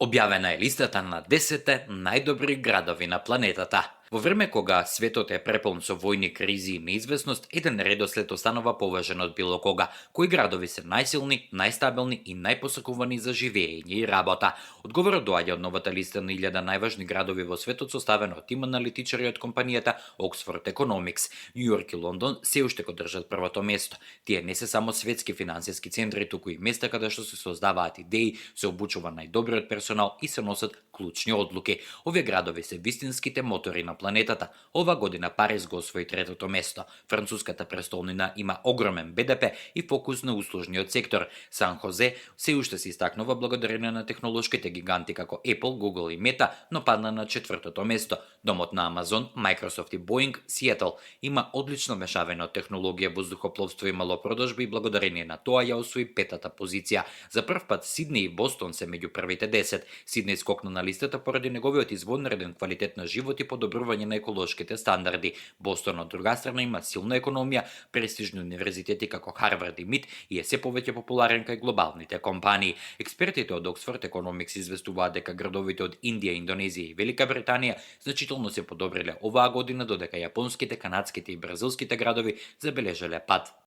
Објавена е листата на 10 најдобри градови на планетата. Во време кога светот е преполн со војни, кризи и неизвестност, еден редослед останува поважен од било кога. Кои градови се најсилни, најстабилни и најпосакувани за живење и работа? Одговорот доаѓа од новата листа на 1000 најважни градови во светот, составена од тим аналитичари од компанијата Oxford Economics. Њу Йорк и Лондон се уште го држат првото место. Тие не се само светски финансиски центри, туку и места каде што се создаваат идеи, се обучува најдобриот персонал и се носат клучни одлуки. Овие градови се вистинските мотори на планетата. Ова година Париз го освои третото место. Француската престолнина има огромен БДП и фокус на услужниот сектор. Сан Хозе се уште се истакнува благодарение на технолошките гиганти како Apple, Google и Meta, но падна на четвртото место. Домот на Амазон, Microsoft и Boeing, Сиетл, има одлично мешавина од технологија, воздухопловство и малопродажби и благодарение на тоа ја освои петата позиција. За прв пат Сиднеј и Бостон се меѓу првите 10. Сиднеј скокна на листата поради неговиот извонреден квалитет на живот и подобрување на еколошките стандарди. Бостон од друга страна има силна економија, престижни универзитети како Харвард и МИТ и е се повеќе популарен кај глобалните компании. Експертите од Oxford Economics известуваат дека градовите од Индија, Индонезија и Велика Британија значително се подобриле оваа година, додека јапонските, канадските и бразилските градови забележале пад.